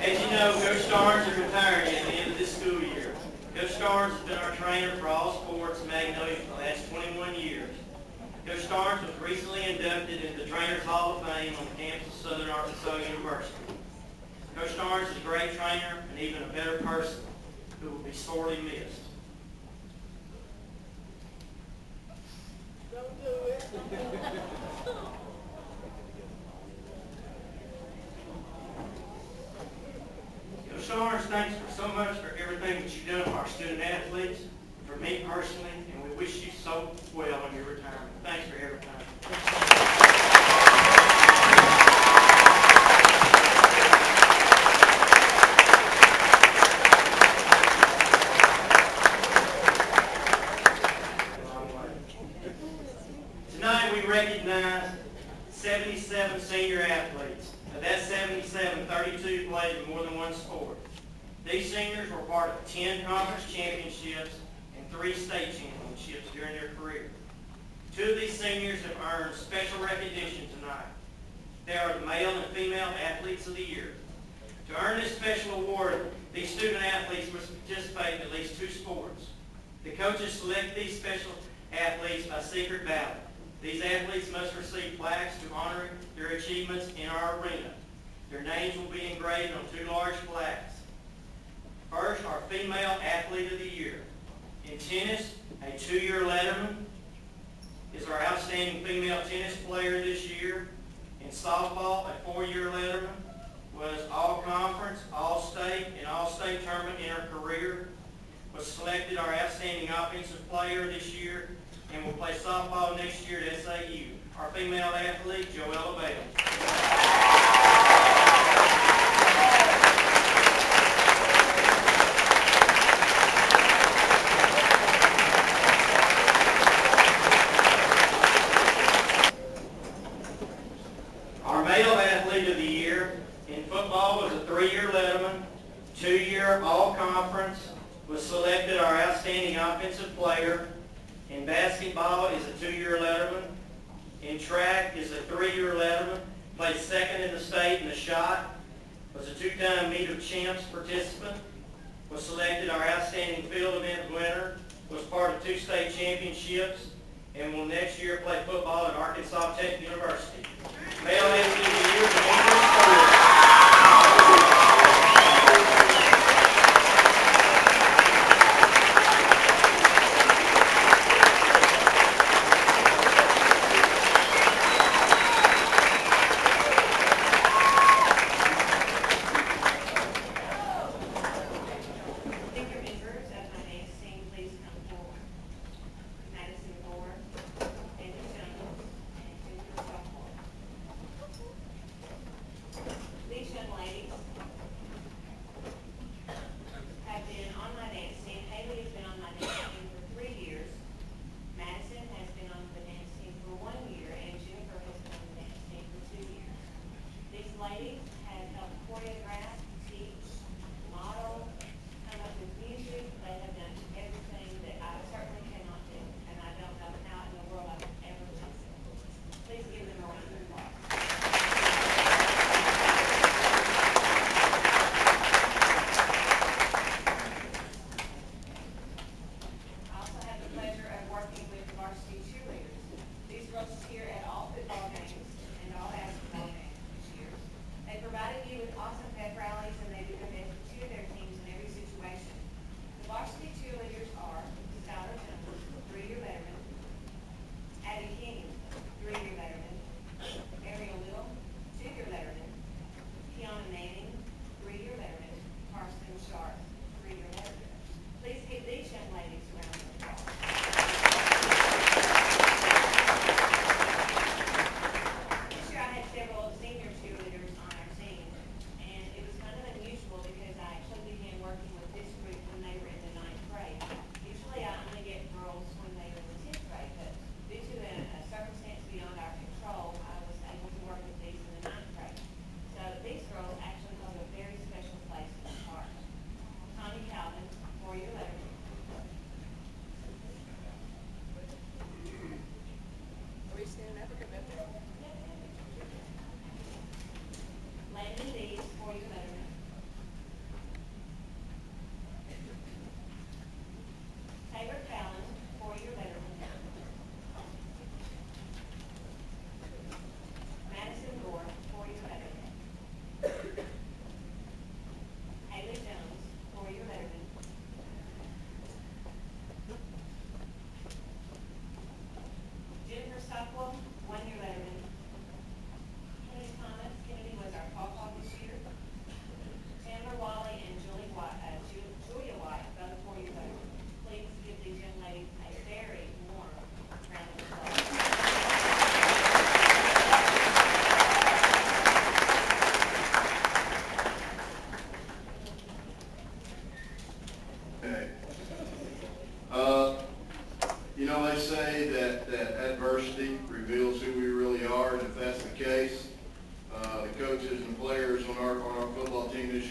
As you know, Coach Starnes is retiring at the end of this school year. Coach Starnes has been our trainer for all sports in Magnolia for the last 21 years. Coach Starnes was recently inducted into the Trainers Hall of Fame on the campus of Southern Arkansas University. Coach Starnes is a great trainer and even a better person who will be sorely missed. Don't do it. Coach Starnes, thanks so much for everything that you've done for our student athletes, for me personally, and we wish you so well in your retirement. Thanks for everything. Tonight we recognize 77 senior athletes. Of that 77, 32 played in more than one sport. These seniors were part of 10 conference championships and 3 state championships during their career. 2 of these seniors have earned special recognition tonight. They are the male and female athletes of the year. To earn this special award, these student athletes must participate in at least 2 sports. The coaches select these special athletes by secret ballot. These athletes must receive plaques to honor their achievements in our arena. Their names will be engraved on 2 large plaques. First, our female athlete of the year. In tennis, a 2-year letterman is our outstanding female tennis player this year. In softball, a 4-year letterman was all-conference, all-state, and all-state tournament in her career. Was selected our outstanding offensive player this year and will play softball next year at SAU. Our female athlete, Joella Bayles. Our male athlete of the year in football was a 3-year letterman, 2-year all-conference, was selected our outstanding offensive player. In basketball is a 2-year letterman. In track is a 3-year letterman. Played second in the state in the shot. Was a 2-time meet of champs participant. Was selected our outstanding field event winner. Was part of 2 state championships. And will next year play football at Arkansas Tech University. Male athlete of the year for Demetris.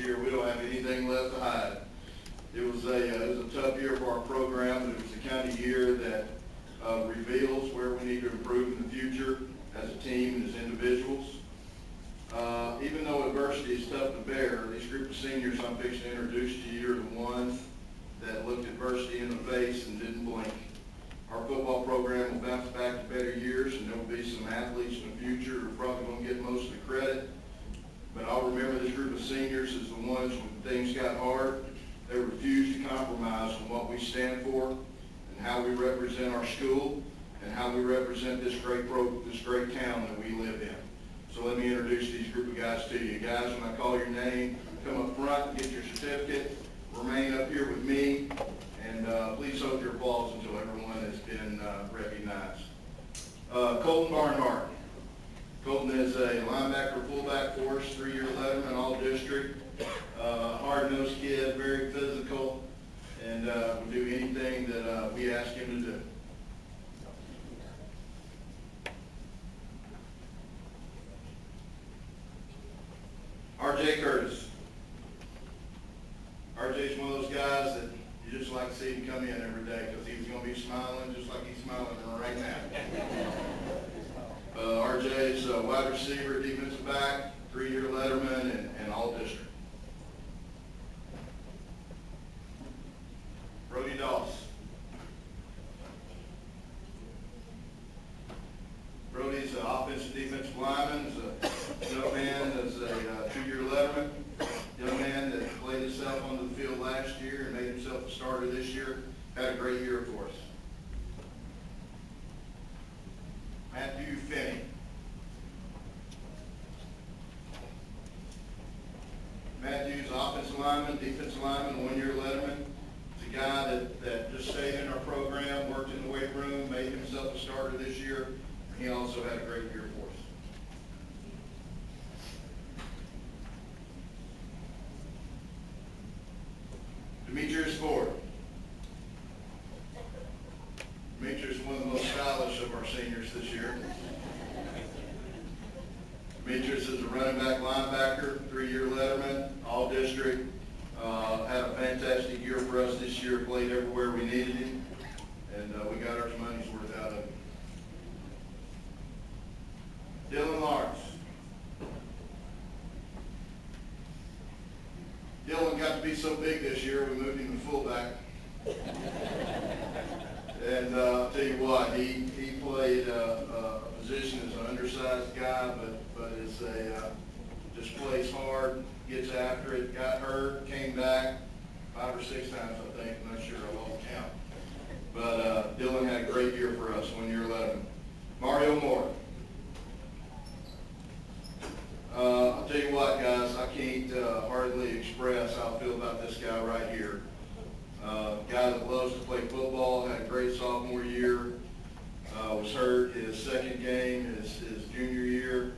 year. We don't have anything left to hide. It was a tough year for our program, but it was the kind of year that reveals where we need to improve in the future as a team and as individuals. Even though adversity is tough to bear, these group of seniors I'm fixing to introduce to you are the ones that looked adversity in the face and didn't blink. Our football program will bounce back to better years, and there will be some athletes in the future who are probably going to get most of the credit. But I'll remember this group of seniors as the ones when things got hard. They refused to compromise on what we stand for and how we represent our school and how we represent this great town that we live in. So let me introduce these group of guys to you. Guys, when I call your name, come up front, get your certificate, remain up here with me, and please hold your applause until everyone has been recognized. Colton Barnhart. Colton is a linebacker, fullback for us, 3-year letterman, all district. Hard-nosed kid, very physical, and will do anything that we ask him to do. R.J. Curtis. R.J.'s one of those guys that you just like to see him come in every day because he's going to be smiling just like he's smiling right now. R.J.'s a wide receiver, defensive back, 3-year letterman, and all district. Brody Doss. Brody's an offensive defensive lineman. He's a young man that's a 2-year letterman. Young man that played himself onto the field last year and made himself a starter this year. Had a great year for us. Matthew Finney. Matthew's offensive lineman, defensive lineman, 1-year letterman. He's a guy that just stayed in our program, worked in the weight room, made himself a starter this year. He also had a great year for us. Demetris Ford. Demetris is one of the most stylish of our seniors this year. Demetris is a running back linebacker, 3-year letterman, all district. Had a fantastic year for us this year, played everywhere we needed him, and we got our money's worth out of him. Dylan Lawrence. Dylan got to be so big this year, we moved him to fullback. And I'll tell you what, he played a position as an undersized guy, but is just plays hard, gets after it, got hurt, came back 5 or 6 times, I think. I'm not sure, I lost count. But Dylan had a great year for us, 1-year letterman. Mario Moore. I'll tell you what, guys, I can't hardly express how I feel about this guy right here. Guy that loves to play football, had a great sophomore year, was hurt his second game, his junior year.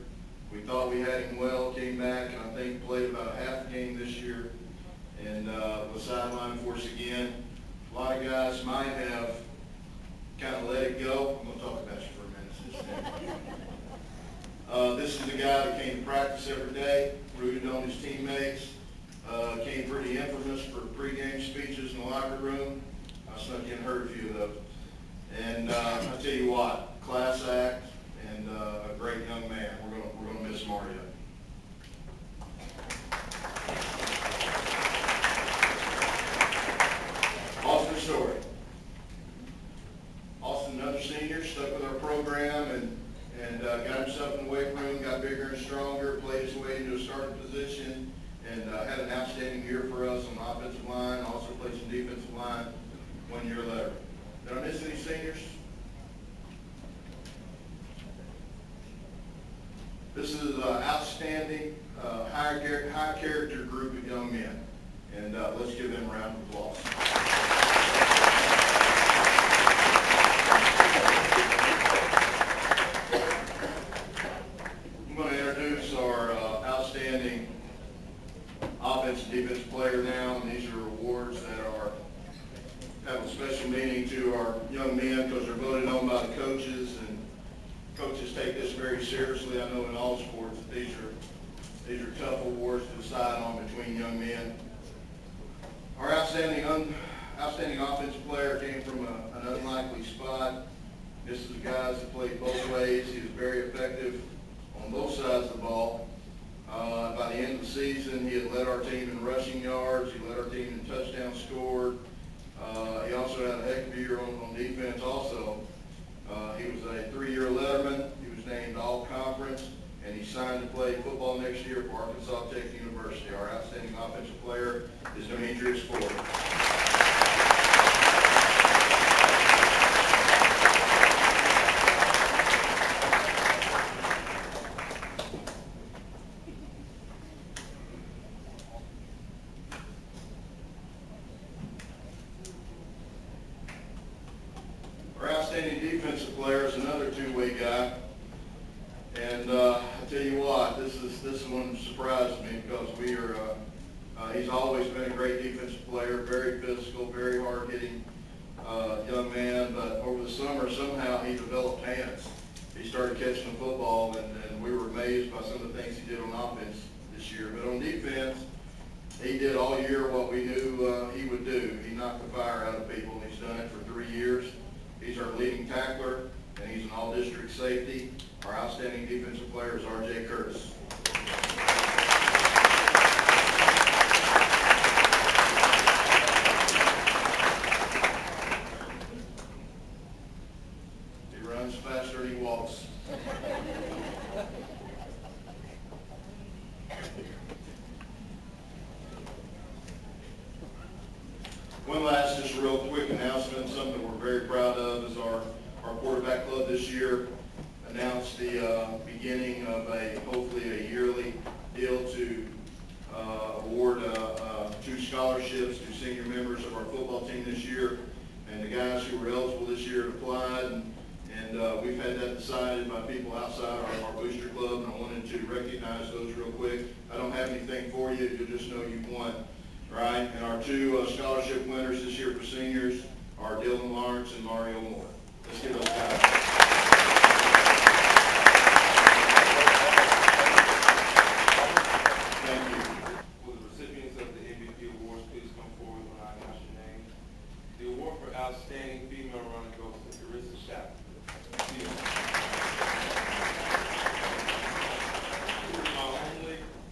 We thought we had him well, came back, and I think played about a half a game this year, and was sidelined for us again. A lot of guys might have kind of let it go. I'm going to talk about you for a minute. This is a guy that came to practice every day, rooted on his teammates, came pretty infamous for pregame speeches in the locker room. I snuck in and heard a few of those. And I tell you what, class act and a great young man. We're going to miss Mario. Austin Story. Austin, another senior, stuck with our program and got himself in the weight room, got bigger and stronger, played his way into a starting position, and had an outstanding year for us on the offensive line, also played some defensive line, 1-year letterman. Did I miss any seniors? This is an outstanding, high character group of young men, and let's give them a round of applause. I'm going to introduce our outstanding offensive defensive player now, and these are awards that have a special meaning to our young men because they're voted on by the coaches, and coaches take this very seriously. I know in all sports that these are tough awards to decide on between outstanding young men. Our outstanding offensive player came from an unlikely spot. This is a guy that played both ways. He was very effective on both sides of the ball. By the end of the season, he had led our team in rushing yards. He led our team in touchdowns scored. He also had a heck of a year on defense also. He was a 3-year letterman. He was named All-Conference, and he signed to play football next year for Arkansas Tech University. Our outstanding offensive player is Demetris. Our outstanding defensive player is another two-way guy. And I tell you what, this one surprised me because he's always been a great defensive player, very physical, very hard-hitting young man. But over the summer, somehow he developed hands. He started catching the football, and we were amazed by some of the things he did on offense this year. But on defense, he did all year what we knew he would do. He knocked the fire out of people, and he's done it for 3 years. He's our leading tackler, and he's an all-district safety. Our outstanding defensive player is R.J. Curtis. He runs faster than he walks. One last just real quick announcement, something we're very proud of is our quarterback club this year announced the beginning of hopefully a yearly deal to award 2 scholarships to senior members of our football team this year. And the guys who were eligible this year applied, and we've had that decided by people outside our booster club, and I wanted to recognize those real quick. I don't have anything for you, you'll just know you've won. Right, and our 2 scholarship winners this year for seniors are Dylan Lawrence and Mario Moore. Let's give those guys. Thank you. Will the recipients of the MVP awards please come forward when I announce your name? The award for outstanding female runner goes to Carissa Shapper. She was my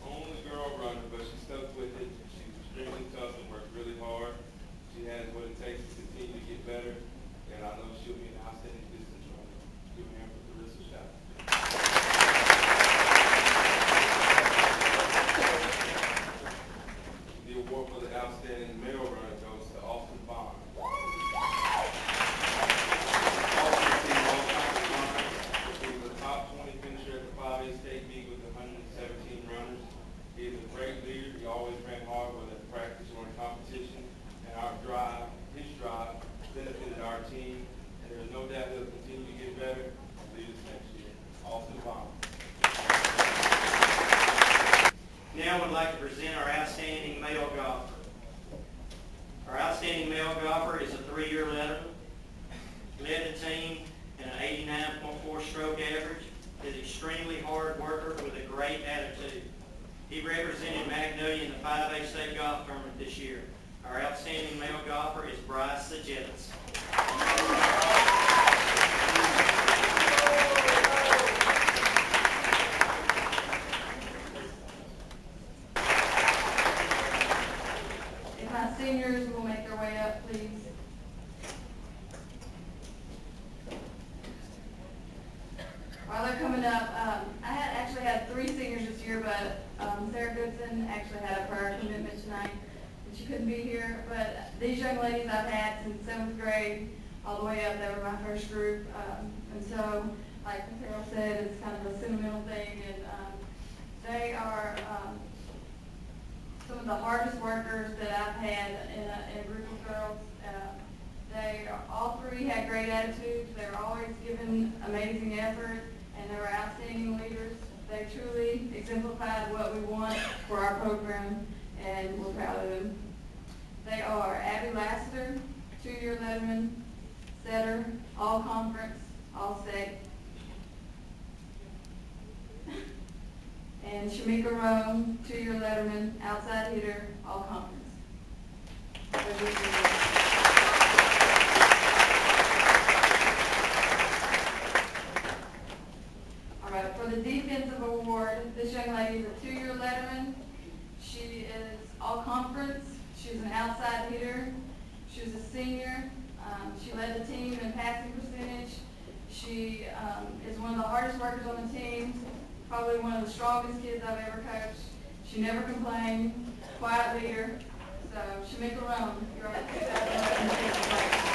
only girl runner, but she stuck with it. She's extremely tough and worked really hard. She has what it takes to continue to get better, and I know she'll be an outstanding distance runner. Give me hand for Carissa Shapper. The award for the outstanding male runner goes to Austin Bond. He was a top 20 finisher at the 5A state meet with 117 runners. He is a great leader. He always ran hard, whether in practice or in competition. And his drive benefited our team. And there's no doubt he'll continue to get better and lead us next year. Austin Bond. Now we'd like to present our outstanding male golfer. Our outstanding male golfer is a 3-year letterman, led the team in an 89.4 stroke average, is extremely hard worker with a great attitude. He represented Magnolia in the 5A state golf tournament this year. Our outstanding male golfer is Bryce Joella. If my seniors will make their way up, please. While they're coming up, I actually had 3 seniors this year, but Sarah Goodson actually had a prior commitment tonight, and she couldn't be here. But these young ladies I've had since 7th grade all the way up. They were my first group, and so, like Carol said, it's kind of a sentimental thing, and they are some of the hardest workers that I've had in a group of girls. All 3 had great attitudes. They were always giving amazing effort, and they were outstanding leaders. They truly exemplified what we want for our program, and we're proud of them. They are Abby Lassiter, 2-year letterman, setter, all-conference, all-state. And Shamika Rome, 2-year letterman, outside hitter, all conference. All right, for the defensive award, this young lady is a 2-year letterman. She is all conference. She's an outside hitter. She was a senior. She led the team in passing percentage. She is one of the hardest workers on the team, probably one of the strongest kids I've ever coached. She never complained, quiet leader. So, Shamika Rome, you're our 2011 defensive player.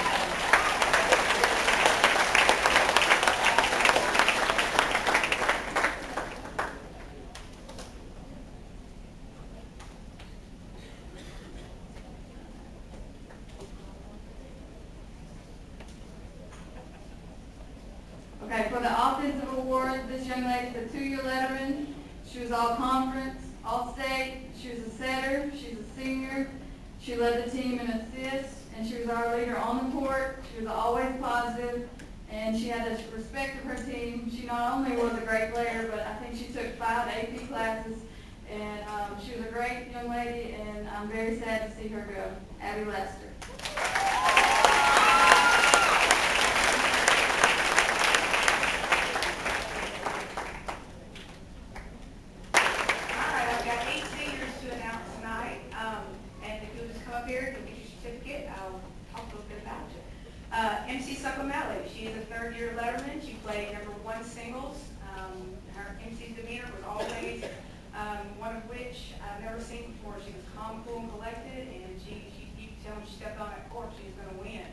Okay, for the offensive award, this young lady's a 2-year letterman. She was all conference, all state. She was a setter. She's a senior. She led the team in assists, and she was our leader on the court. She was always positive, and she had the respect of her team. She not only was a great player, but I think she took 5 AP classes, and she was a great young lady, and I'm very sad to see her go. Abby Lester. She is a 3rd-year letterman. She played #1 singles. Her MC's demeanor was always one of which I've never seen before. She was calm, cool, and collected, and you could tell when she stepped on that court she was going to win.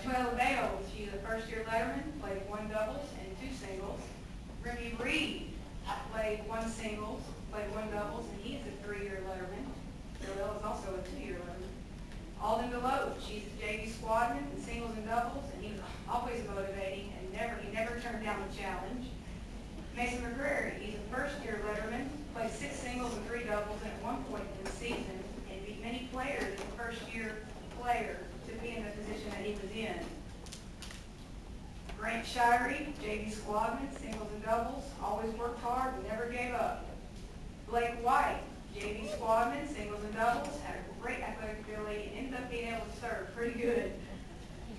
Joella Bayles, she's a 1st-year letterman, played 1 doubles and 2 singles. Remy Reed played 1 singles, played 1 doubles, and he's a 3-year letterman. Joella is also a 2-year letterman. Alden Deloach, she's a JV squadman in singles and doubles, and he was always motivating and he never turned down the challenge. Mason McCrary, he's a 1st-year letterman, played 6 singles and 3 doubles, and at one point in the season, and beat many players as a 1st-year player to be in the position that he was in. Grant Shirey, JV squadman, singles and doubles, always worked hard and never gave up. Blake White, JV squadman, singles and doubles, had a great athletic ability, and ended up being able to serve pretty good.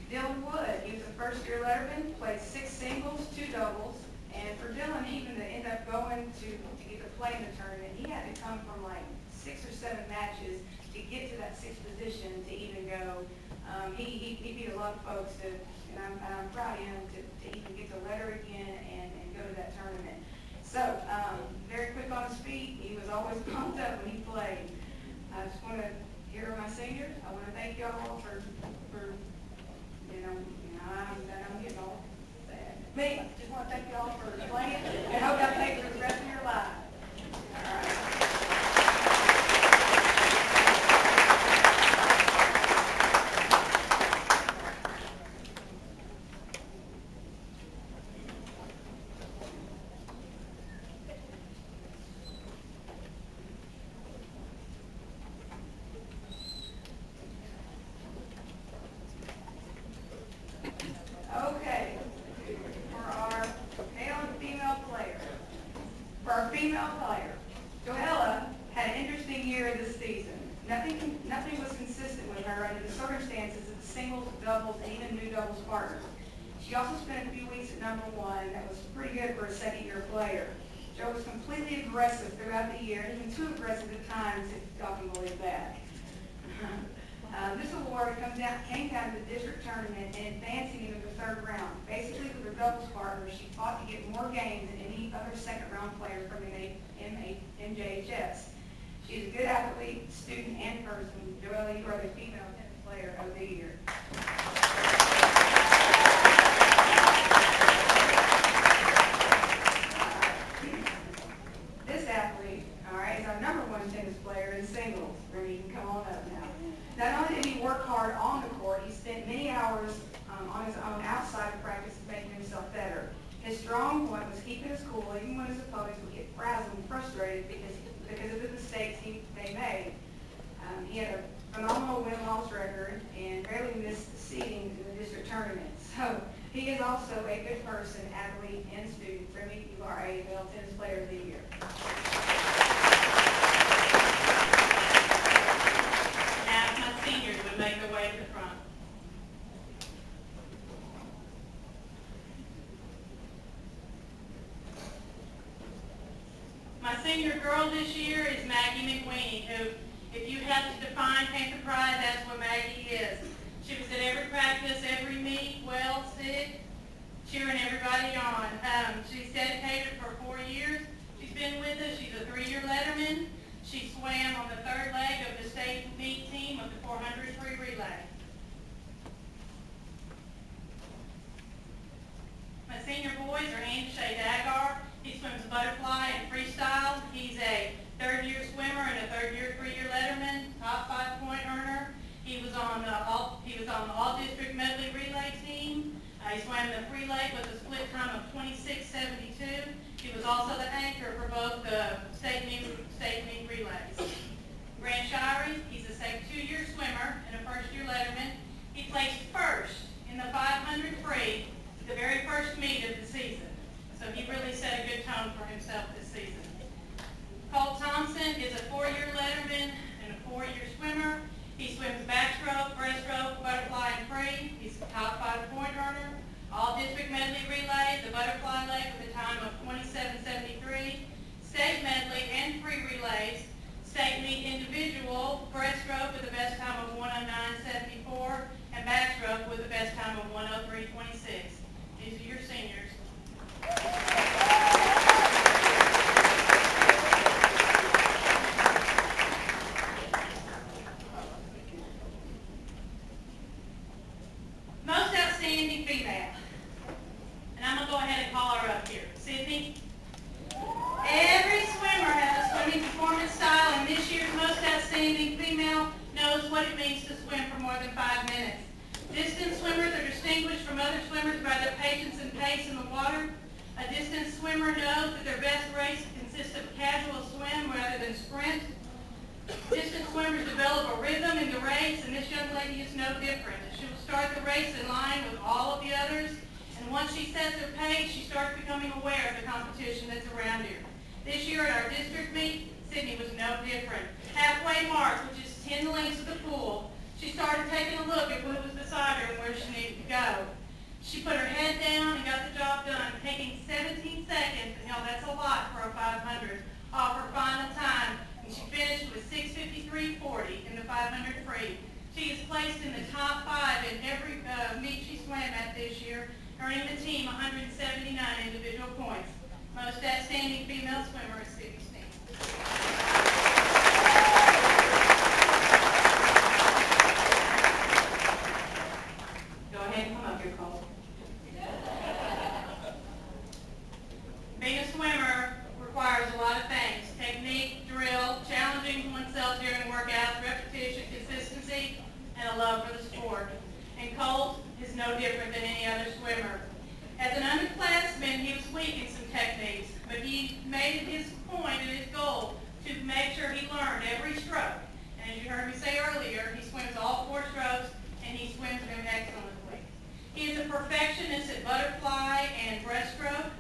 Dylan Wood, he was a 1st-year letterman, played 6 singles, 2 doubles, and for Dylan even to end up going to get to play in the tournament, he had to come from like 6 or 7 matches to get to that 6th position to even go. He beat a lot of folks, and I'm proud of him to even get the letter again and go to that tournament. So, very quick on his feet. He was always pumped up when he played. I just want to hear my seniors. I want to thank y'all for I'm getting all sad. Me, just want to thank y'all for playing, and hope y'all play for the rest of your life. All right. Okay, for our male and female player. For our female player, Joella had an interesting year this season. Nothing was consistent with her under the circumstances of the singles, doubles, and even new doubles partners. She also spent a few weeks at #1. That was pretty good for a 2nd-year player. Jo was completely aggressive throughout the year, and even too aggressive at times, if y'all can believe that. This award came down to the district tournament and advancing into the 3rd round. Basically, with her doubles partner, she fought to get more games than any other 2nd-round player from MJHS. She's a good athlete, student, and person. Joella, you are the female tennis player of the year. This athlete, all right, is our #1 tennis player in singles. Remy, you can come on up now. Not only did he work hard on the court, he spent many hours on his own outside of practice making himself better. His strong point was keeping his cool even when his opponents would get frazzled and frustrated because of the mistakes they made. He had a phenomenal win-loss record and rarely missed seeding in the district tournament. So he is also a good person, athlete, and student. Remy, you are a Bayles Tennis Player of the Year. senior girl this year is Maggie McWeeny, who, if you had to define Panther Pride, that's what Maggie is. She was at every practice, every meet, well, sick, cheering everybody on. She's dedicated for 4 years. She's been with us. She's a 3-year letterman. She swam on the 3rd leg of the state meet team of the 400 free relay. My senior boys are Andy Shea Dagar. He swims butterfly and freestyle. He's a 3rd-year swimmer and a 3rd-year 3-year letterman, top 5-point earner. He was on the all-district medley relay team. He swam the free leg with a split time of 26:72. He was also the anchor for both the state meet relays. Grant Shirey, he's a 2-year swimmer and a 1st-year letterman. He placed first in the 500 free, the very first meet of the season. So he really set a good tone for himself this season. Colt Thompson is a 4-year letterman and a 4-year swimmer. He swims backstroke, breaststroke, butterfly, and free. He's a top 5-point earner. All district medley relay, the butterfly leg with a time of 27:73. State medley and free relays. State meet individual, breaststroke with the best time of 109.74, and backstroke with the best time of 103.26. These are your seniors. Most outstanding female. And I'm going to go ahead and call her up here. Sydney. Every swimmer has a swimming performance style, and this year's most outstanding female knows what it means to swim for more than 5 minutes. Distance swimmers are distinguished from other swimmers by their patience and pace in the water. A distance swimmer knows that their best race consists of casual swim rather than sprint. Distance swimmers develop a rhythm in the race, and this young lady is no different. She will start the race in line with all of the others, and once she sets her pace, she starts becoming aware of the competition that's around her. This year at our district meet, Sydney was no different. Halfway mark, which is 10 lengths of the pool, she started taking a look at who was beside her and where she needed to go. She put her head down and got the job done, taking 17 seconds, and y'all, that's a lot for a 500, off her final time, and she finished with 6:53.40 in the 500 free. She is placed in the top 5 in every meet she swam at this year, earning the team 179 individual points. Most outstanding female swimmer is Sydney Steen. Go ahead and come up here, Cole. Being a swimmer requires a lot of things: technique, drill, challenging oneself during workouts, repetition, consistency, and a love for the sport. And Colt is no different than any other swimmer. As an underclassman, he was weak in some techniques, but he made it his point and his goal to make sure he learned every stroke. And as you heard me say earlier, he swims all 4 strokes, and he swims them excellently. He is a perfectionist at butterfly and breaststroke.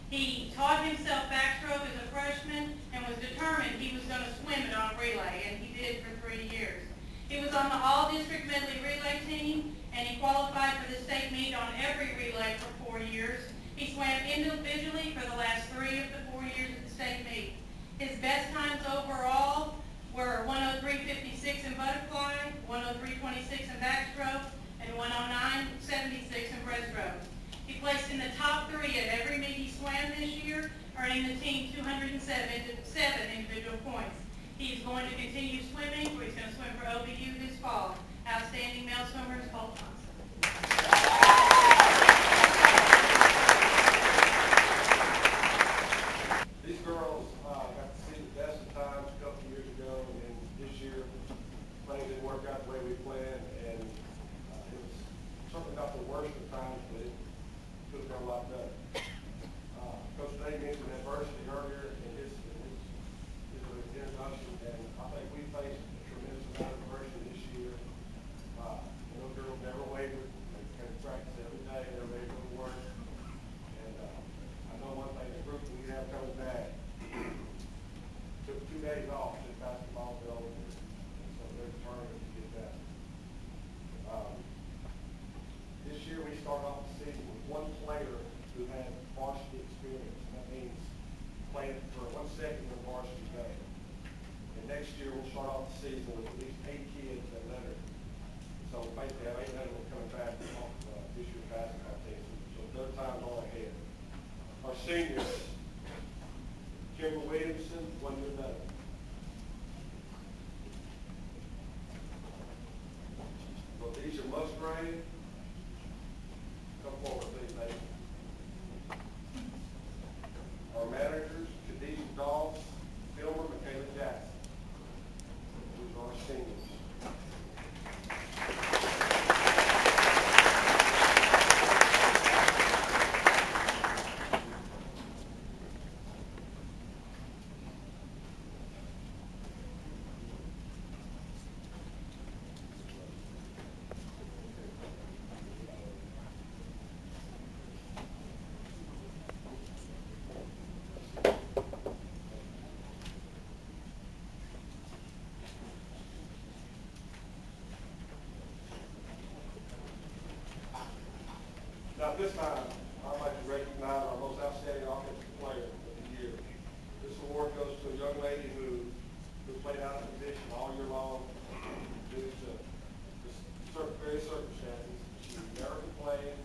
He taught himself backstroke as a freshman and was determined he was going to swim it on a relay, and he did for 3 years. He was on the all-district medley relay team, and he qualified for the state meet on every relay for 4 years. He swam individually for the last 3 of the 4 years at the state meet. His best times overall were 103.56 in butterfly, 103.26 in backstroke, and 109.76 in breaststroke. He placed in the top 3 at every meet he swam this year, earning the team 207 individual points. He's going to continue swimming, where he's going to swim for OBU this fall. Outstanding male swimmer is Colt Thompson. These girls got to see the best of times a couple of years ago, and this year things didn't work out the way we planned, and it was certainly not the worst of times, but it could have gone a lot better. Coach Day mentioned adversity earlier in his introduction, and I think we faced a tremendous amount of adversity this year. Those girls never wavered. They came to practice every day. They were ready to go to work. And I know one thing, the group we have coming back took 2 days off since basketball was over, and so they're determined to get that. This year we started off the season with 1 player who had At this time, I'd like to recognize our most outstanding offensive player of the year. This award goes to a young lady who played out of position all year long due to various circumstances. She never complained.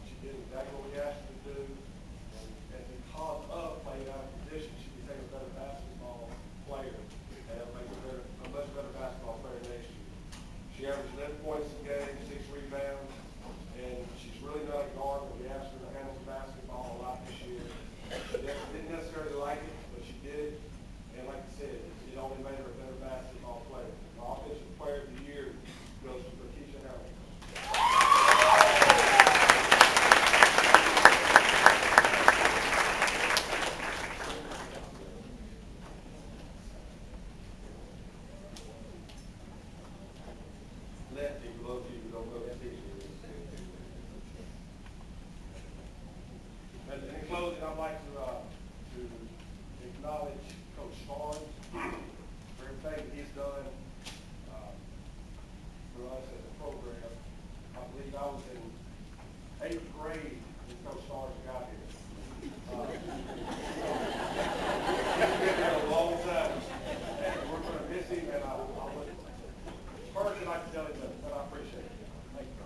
She did exactly what we asked her to do. And because of playing out of position, she became a better basketball player and make a much better basketball player next year. She averaged 11 points a game, 6 rebounds, and she's really not a guard, but we asked her to handle the basketball a lot this year. She didn't necessarily like it, but she did. And like I said, it only made her a better basketball player. The offensive player of the year goes to Harry. Lefty, for those of you who don't know that picture. And in closing, I'd like to acknowledge Coach Starnes for everything that he's done for us as a program. I believe I was in 8th grade when Coach Starnes got here. He's been there a long time, and we're going to miss him, and I would personally like to tell him that I appreciate it. Thank you.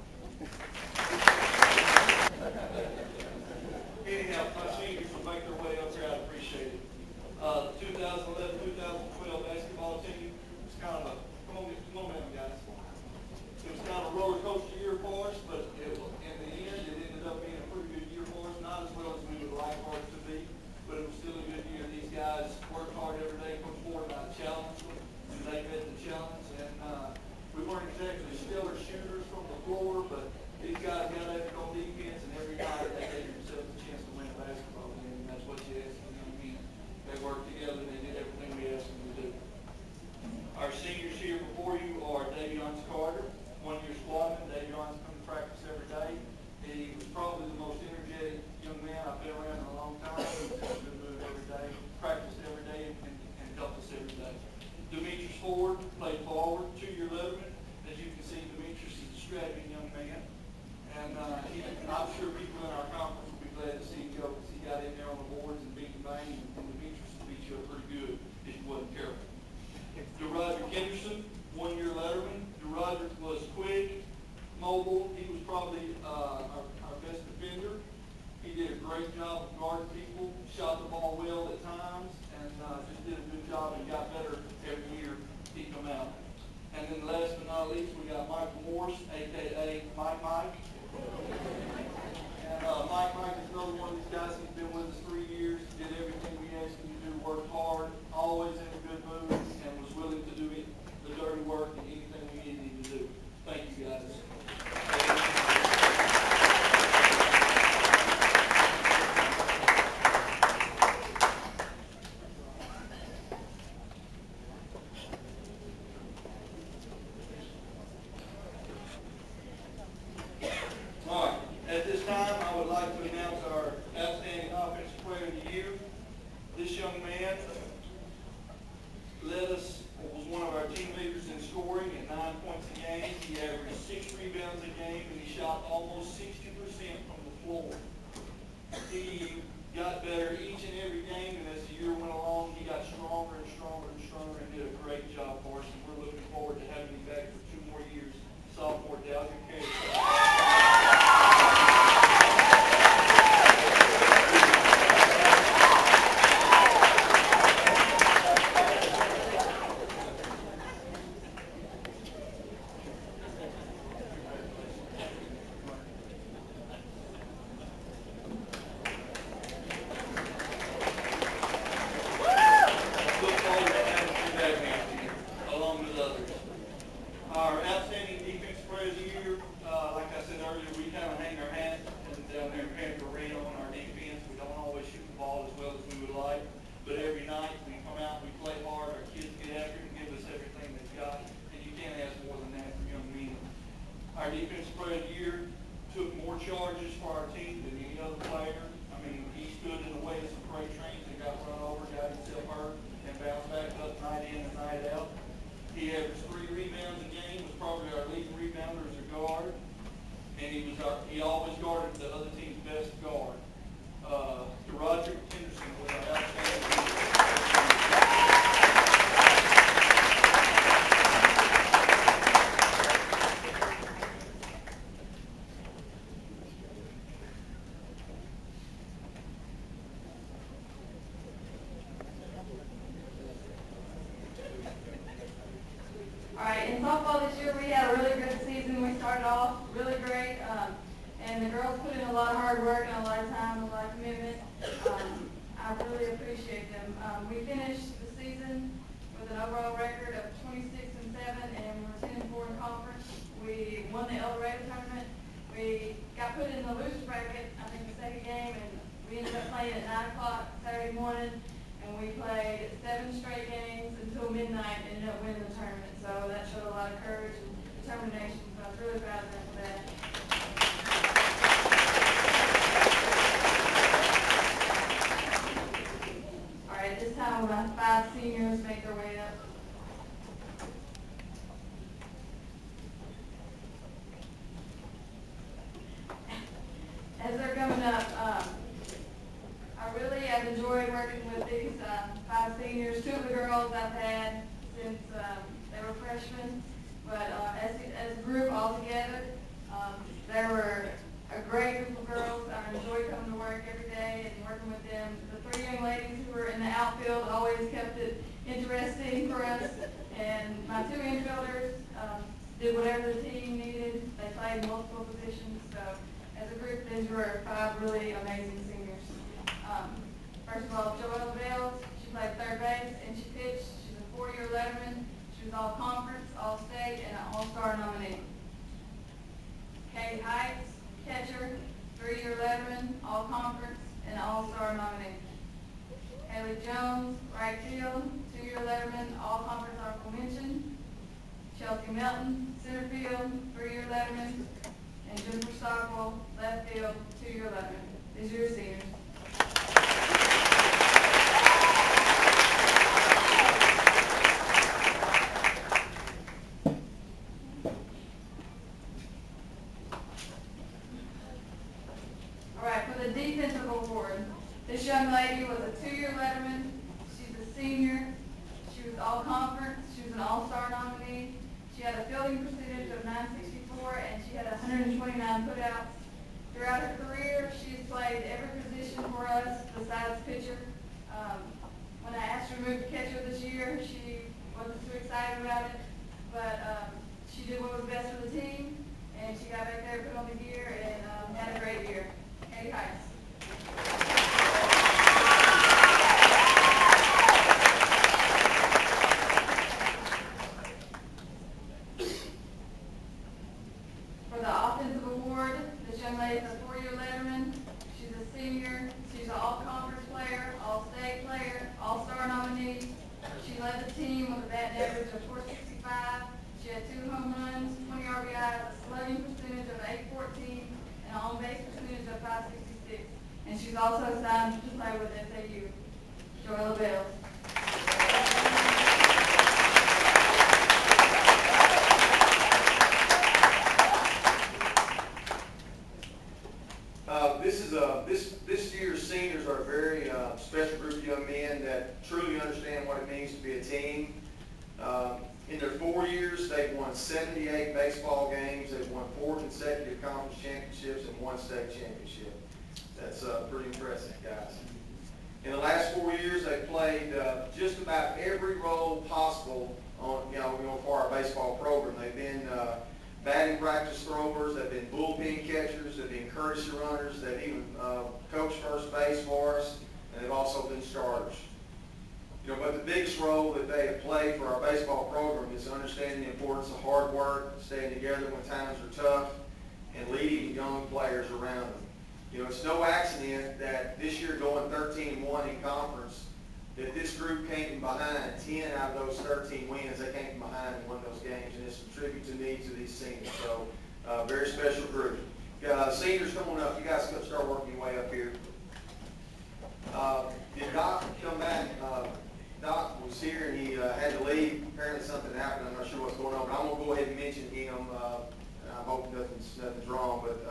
Anyhow, my seniors will make their way up here. I appreciate it. The 2011-2012 basketball team was kind of a, come on down, guys. It was kind of a roller coaster year for us, but in the end, it ended up being a pretty good year for us. Not as well as we would like for it to be, but it was still a good year. These guys worked hard every day. Coach Ford and I challenged them, and they met the challenge. And we weren't exactly stellar shooters from the floor, but these guys got after on defense, and every night they gave themselves a chance to win a basketball game. And that's what you ask them. They worked together and they did everything we asked them to do. Our seniors here before you are Demetris Carter, one-year squadman. Demetris comes to practice every day. He was probably the most energetic young man I've been around in a long time. He was a good move every day, practiced every day, and helped us every day. Demetris Ford played forward, 2-year letterman. As you can see, Demetris is a strapping young man. And I'm sure people in our conference will be glad to see him go because he got in there on the boards and beat the bang, and Demetris will beat you up pretty good if you wasn't careful. DeRoderick Henderson, 1-year letterman. DeRoderick was quick, mobile. He was probably our best defender. He did a great job of guarding people, shot the ball well at times, and just did a good job and got better every year he come out. And then last but not least, we got Michael Morse, a.k.a. Mike. And Mike is another one of these guys. He's been with us 3 years, did everything we asked him to do, worked hard, always in a good mood, and was willing to do the dirty work and anything we needed him to do. Thank you, guys. All right. At this time, I would like to announce our outstanding offensive player of the year. This young man was one of our team leaders in scoring at 9 points a game. He averaged 6 rebounds a game, and he shot almost 60% from the floor. He got better each and every game, and as the year went along, he got stronger and stronger and stronger and did a great job for us. And we're looking forward to having him back for 2 more years. Sophomore Dalvin Carey. Our defensive player of the year took more charges for our team than any other player. I mean, he stood in the way of some freight trains and got run over, got himself hurt, and bounced back up night in and night out. He averaged 3 rebounds a game, was probably our leading rebounder as a guard. and he always guarded the other team's best guard. Roger Henderson was our outstanding. All right, in softball this year, we had a really good season. We started off really great, and the girls put in a lot of hard work and a lot of time, a lot of commitment. I really appreciate them. We finished the season with an overall record of 26-7, and we're 10-4 in conference. We won the El Dorado tournament. We got put in the losers bracket, I think the second game, and we ended up playing at 9 o'clock Saturday morning. And we played 7 straight games until midnight and ended up winning the tournament. So that showed a lot of courage and determination. So I was really proud of them for that. All right, this time my 5 seniors make their way up. As they're coming up, I've enjoyed working with these 5 seniors. 2 of the girls I've had since they were freshmen, but as a group all together, they were a great group of girls. I enjoyed coming to work every day and working with them. The 3 young ladies who were in the outfield always kept it interesting for us, and my 2 infielders did whatever the team needed. They played multiple positions, so as a group, these were 5 really amazing seniors. First of all, Joella Bayles, she played third base and she pitched. She's a 4-year letterman. She was all-conference, all-state, and an all-star nominee. Kay Heights, catcher, 3-year letterman, all-conference, and all-star nominee. Haley Jones, right field, 2-year letterman, all-conference honorable mention. Chelsea Melton, center field, 3-year letterman. And Jennifer Stockwell, left field, 2-year letterman. These are your seniors. All right, for the defensive award, this young lady was a 2-year letterman. She's a senior. She was all-conference. She was an all-star nominee. She had a fielding percentage of .964, and she had 129 putouts. Throughout her career, she's played every position for us besides pitcher. When I asked her to move to catcher this year, she wasn't too excited about it, but she did what was best for the team, and she got back there, put on the gear, and had a great year. Katie Heights. For the offensive award, this young lady is a 4-year letterman. She's a senior. She's an all-conference player, all-state player, all-star nominee. She led the team with a batting average of .465. She had 2 home runs, 20 RBIs, a slugging percentage of .814, and an on-base percentage of .566. And she's also signed to play with SAU. Joella Bayles. This year's seniors are a very special group of young men that truly understand what it means to be a team. In their 4 years, they've won 78 baseball games. They've won 4 consecutive conference championships and 1 state championship. That's pretty impressive, guys. In the last 4 years, they've played just about every role possible on, for our baseball program. They've been batting practice throwers, they've been bullpen catchers, they've been courtesy runners, they've even coached first base for us, and they've also been starters. But the biggest role that they have played for our baseball program is understanding the importance of hard work, staying together when times are tough, and leading young players around them. It's no accident that this year going 13-1 in conference, that this group came from behind 10 out of those 13 wins. They came from behind and won those games, and it's a tribute to me, to these seniors. So, very special group. Got seniors coming up. You guys can start working your way up here. Did Doc come back? Doc was here and he had to leave. Apparently something happened. I'm not sure what's going on, but I'm going to go ahead and mention him. I hope nothing's wrong. But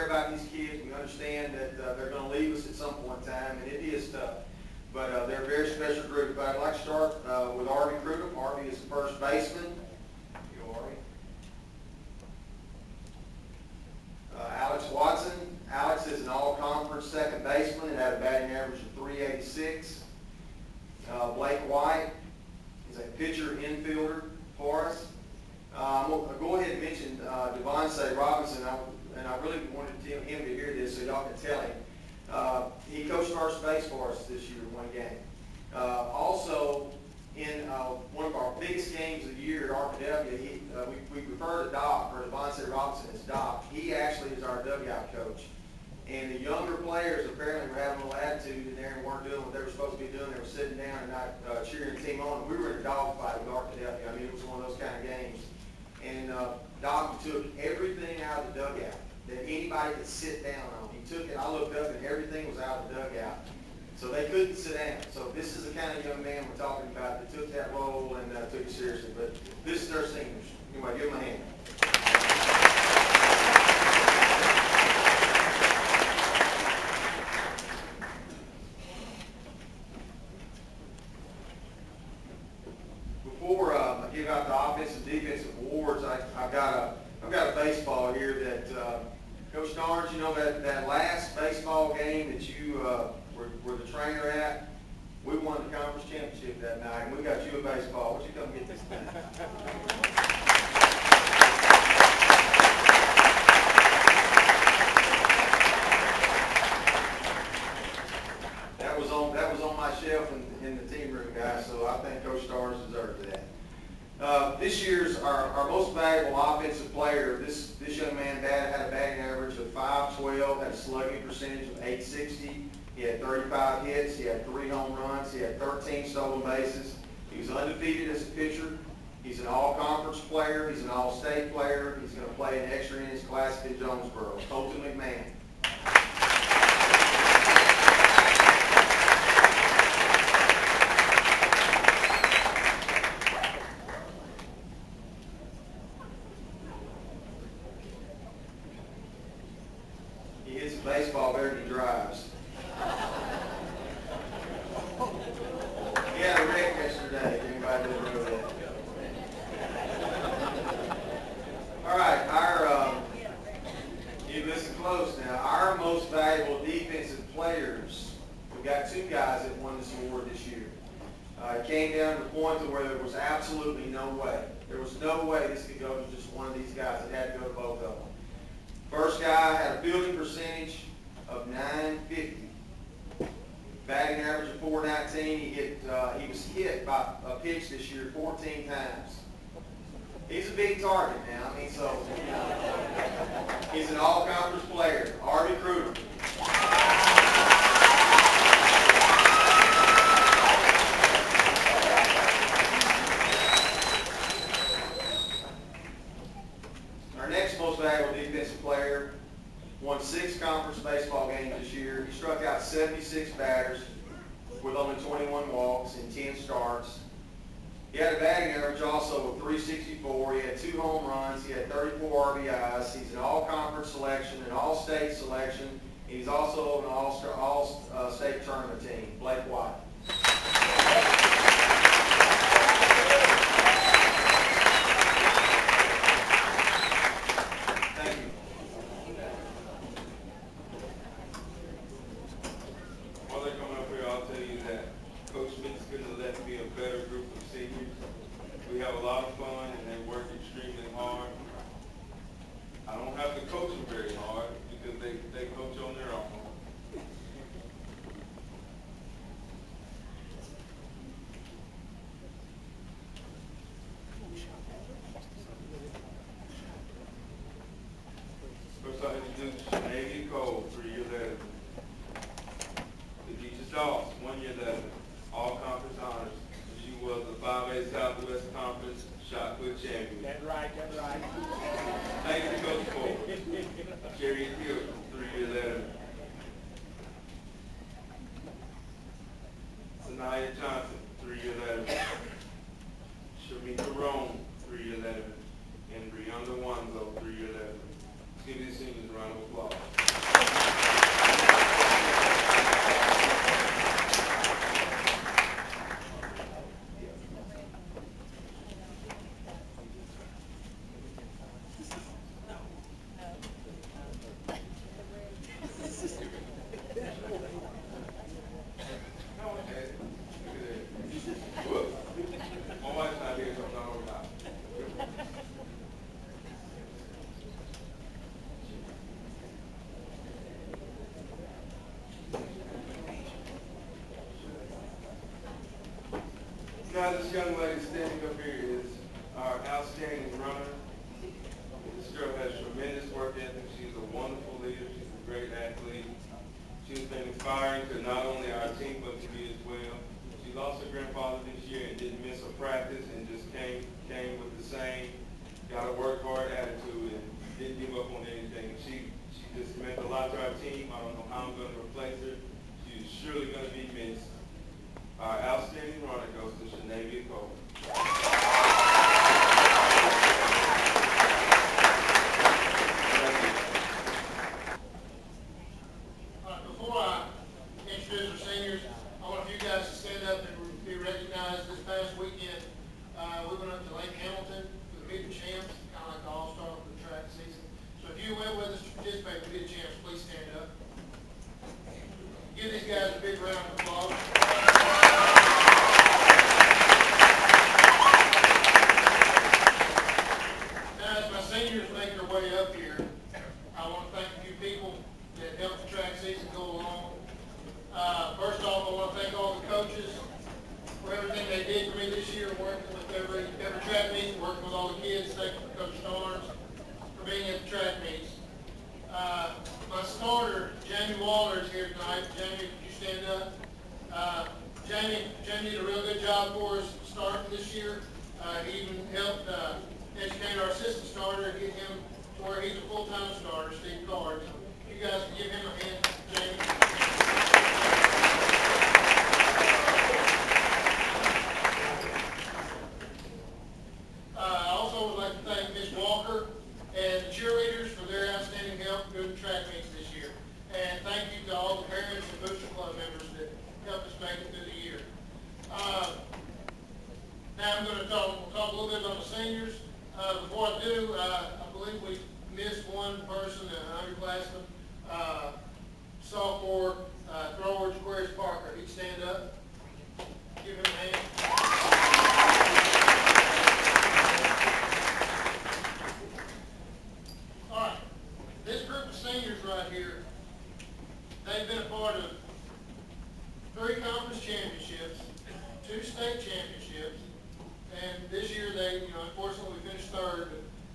care about these kids. We understand that they're going to leave us at some point in time, and it is tough. But they're a very special group. But I'd like to start with Arby Crudum. Arby is the first baseman. You go, Arby. Alex Watson. Alex is an all-conference second baseman and had a batting average of 386. Blake White is a pitcher infielder for us. I'm going to go ahead and mention Devontae Robinson, and I really wanted him to hear this so y'all can tell him. He coached first base for us this year, one game. Also, in one of our biggest games of the year at Arkadelphia, we refer to Doc, or Devontae Robinson as Doc. He actually is our dugout coach. And the younger players apparently were having a little attitude in there and weren't doing what they were supposed to be doing. They were sitting down and not cheering the team on. We were in a dogfight with Arkadelphia. I mean, it was one of those kind of games. And Doc took everything out of the dugout that anybody could sit down on. He took it. I looked up and everything was out of the dugout. So they couldn't sit down. So this is the kind of young man we're talking about that took that role and took it seriously. But this is their seniors. Anyway, give them a hand. Before I give out the offensive and defensive awards, I've got a baseball here that Coach Starnes, you know that last baseball game that you were the trainer at, we won the conference championship that night, and we got you a baseball. Why don't you come get this thing? That was on my shelf in the team room, guys. So I think Coach Starnes deserved that. This year's our most valuable offensive player. This young man had a batting average of .512, had a slugging percentage of .860. He had 35 hits. He had 3 home runs. He had 13 stolen bases. He was undefeated as a pitcher. He's an all-conference player. He's an all-state player. He's going to play an extra innings classic in Jonesboro. Colton McMahon. He hits a baseball better than he drives. He had a wreck yesterday, if anybody didn't know that. All right, you listen close now. Our most valuable defensive players, we've got 2 guys that won this award this year. It came down to the point to where there was absolutely no way. There was no way this could go to just one of these guys. It had to go to both of them. First guy had a fielding percentage of .950. Batting average of .419. He was hit by a pitch this year 14 times. He's a big target now. I mean, so he's an all-conference player. Arby Crudum. Our next most valuable defensive player won 6 conference baseball games this year. He struck out 76 batters with only 21 walks in 10 starts. He had a batting average also of .364. He had 2 home runs. He had 34 RBIs. He's an all-conference selection, an all-state selection. He's also an all-state tournament team. Blake White. We have a lot of fun and they work extremely hard. I don't have to coach them very hard because they coach on their own. First I introduce Navy Cole, 3-year veteran. Demetris Dawes, 1-year veteran, all conference honors. She was the 5A Southwest Conference shot put champion. That's right. Thanks to Coach Ford. Jerry Hill, 3-year veteran. Sanaya Johnson, 3-year veteran. Shamika Rome, 3-year veteran. And Brianda Wanzo, 3-year veteran. Let's give these seniors a round of applause. this young lady standing up here is our outstanding runner. This girl has tremendous work ethic. She's a wonderful leader. She's a great athlete. She's been inspiring to not only our team, but to me as well. She lost her grandfather this year and didn't miss a practice and just came with the same, got a work hard attitude and didn't give up on anything. She just meant a lot to our team. I don't know how I'm going to replace her. She's surely going to be missed. Our outstanding runner goes to Shanae Cole. Before I introduce our seniors, I want a few guys to stand up and be recognized. This past weekend, we went up to Lake Hamilton for the Meet the Champs, kind of like the all-star for the track season. So if you went with us to participate in the Meet the Champs, please stand up. Give these guys a big round of applause. Now, as my seniors make their way up here, I want to thank a few people that helped the track season go along. First off, I want to thank all the coaches for everything they did for me this year, working with every track meet, working with all the kids. Thank you, Coach Starnes, for being at the track meets. My starter, Jamie Waller, is here tonight. Jamie, could you stand up? Jamie did a real good job for us starting this year. He even helped educate our assistant starter and get him to where he's a full-time starter, Steve Card. You guys can give him a hand, Jamie. I also would like to thank Ms. Walker and the cheerleaders for their outstanding help during the track meets this year. And thank you to all the parents and booster club members that helped us make it through the year. Now I'm going to talk a little bit about the seniors. Before I do, I believe we missed one person, an underclassman, sophomore thrower, Aquarius Parker. He'd stand up. Give him a hand. All right. This group of seniors right here, they've been a part of 3 conference championships, 2 state championships, and this year they, unfortunately we finished third,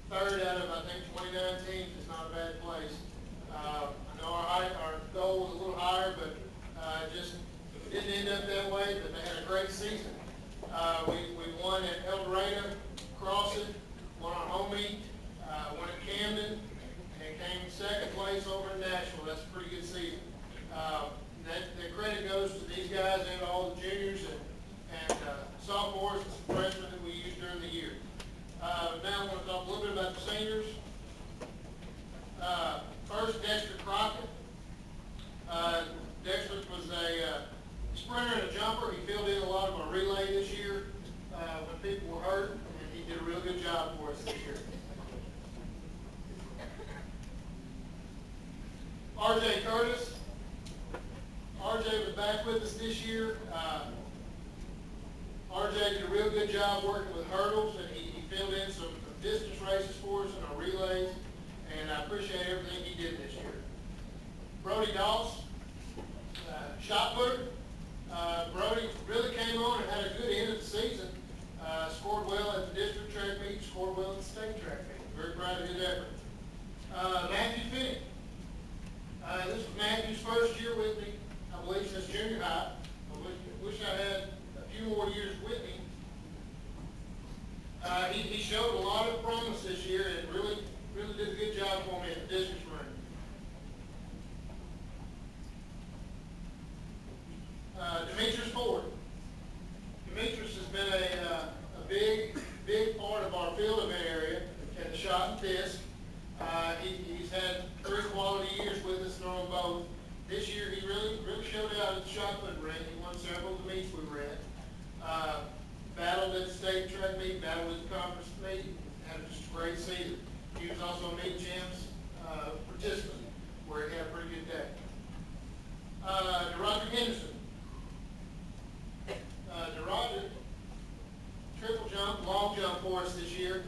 but third out of, I think, 29 teams is not a bad place. I know our goal was a little higher, but just didn't end up that way, but they had a great season. We won at El Dorado, Crossing, won our home meet, won at Camden, and came second place over in Nashville. That's a pretty good season. The credit goes to these guys and all the juniors and sophomores and freshmen that we used during the year. Now I'm going to talk a little bit about the seniors. First, Dexter Crockett. Dexter was a sprinter and a jumper. He filled in a lot of our relay this year when people were hurt, and he did a real good job for us this year. RJ Curtis. RJ was back with us this year. RJ did a real good job working with hurdles, and he filled in some distance races for us in our relays, and I appreciate everything he did this year. Brody Doss, shot putter. Brody really came on and had a good end of the season. Scored well at the district track meet, scored well at the state track meet. Very proud of his effort. Matthew Finney. This was Matthew's first year with me, I believe, since junior high. I wish I had a few more years with him. He showed a lot of promise this year and really did a good job for me at the district ring. Demetris Ford. Demetris has been a big part of our field event area at the shot and disc. He's had 3 quality years with us throwing both. This year he really showed out at the shot put ring. He won several of the meets we were at. Battled at the state track meet, battled at the conference meet, had just a great season. He was also a meet champs participant where he had a pretty good day. DeRodger Henderson. DeRodger, triple jump, long jump for us this year.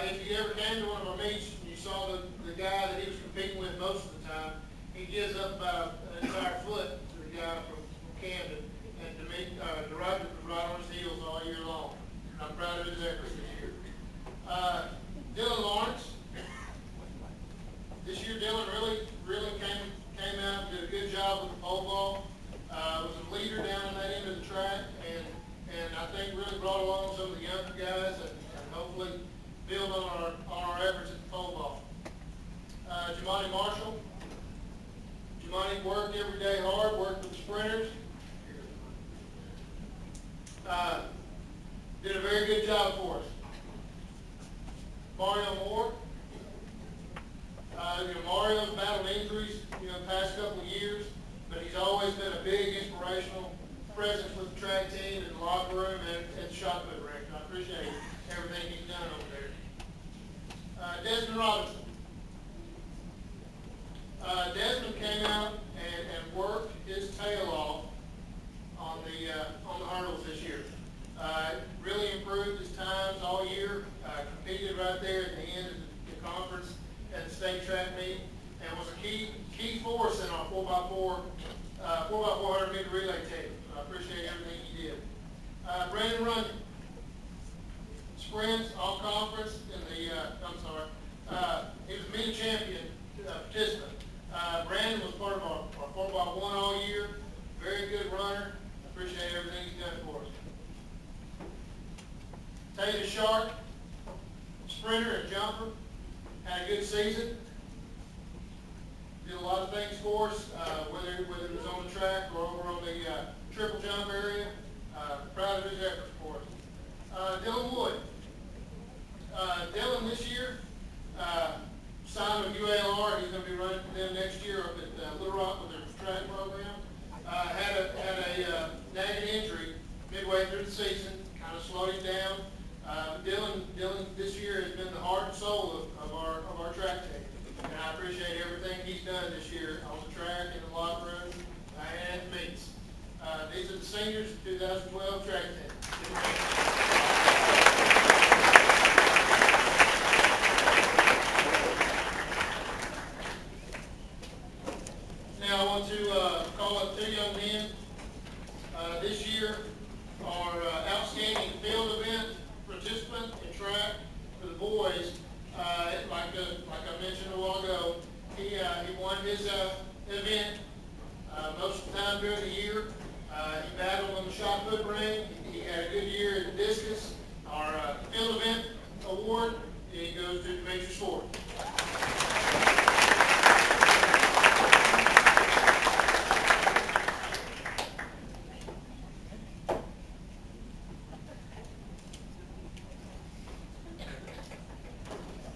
If you ever came to one of our meets, you saw the guy that he was competing with most of the time. He gives up about an entire foot to the guy from Camden. And DeRodger was right on his heels all year long. proud of his efforts this year. Dylan Lawrence. This year, Dylan really came out and did a good job with the pole vault. Was a leader down on that end of the track, and I think really brought along some of the younger guys and hopefully build on our efforts at the pole vault. Jamani Marshall. Jamani worked every day hard, worked with the sprinters. Did a very good job for us. Mario Moore. Mario's battled injuries, the past couple of years, but he's always been a big inspirational presence with the track team in the locker room and at the shot put range. I appreciate everything he's done over there. Desmond Robinson. Desmond came out and worked his tail off on the hurdles this year. Really improved his times all year. Competed right there at the end of the conference at the state track meet, and was a key force in our 4x400 meter relay team. I appreciate everything he did. Brandon Runyon. Sprints, all conference in the, he was a meet champion participant. Brandon was part of our 4x1 all year. Very good runner. I appreciate everything he's done for us. Taylor Sharp, sprinter and jumper, had a good season. Did a lot of things for us, whether it was on the track or over on the triple jump area. Proud of his efforts for us. Dylan Wood. Dylan this year signed with UALR. He's going to be running for them next year up at Little Rock with their track program. Had a nagging injury midway through the season, kind of slowed him down. Dylan this year has been the heart and soul of our track team, and I appreciate everything he's done this year on the track, in the locker room, and the meets. These are the seniors of 2012 track team. Now I want to call up two young men this year. Our outstanding field event participant in track for the boys, like I mentioned a while ago, he won his event most of the time during the year. He battled on the shot put ring. He had a good year at the discus. Our field event award, he goes to Demetris.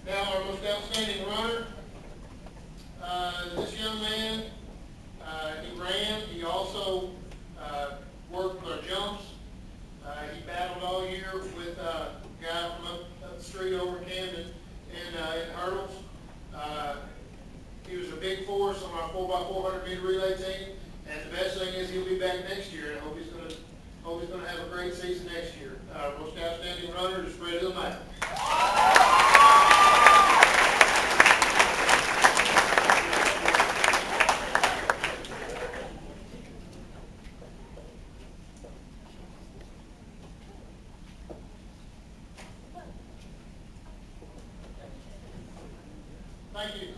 Now our most outstanding runner, this young man, he ran, he also worked with our jumps. He battled all year with a guy from up the street over in Camden in hurdles. He was a big force on our 4x400 meter relay team, and the best thing is he'll be back next year, and I hope he's going to have a great season next year. Most outstanding runner is Fred Ilmack. Thank you.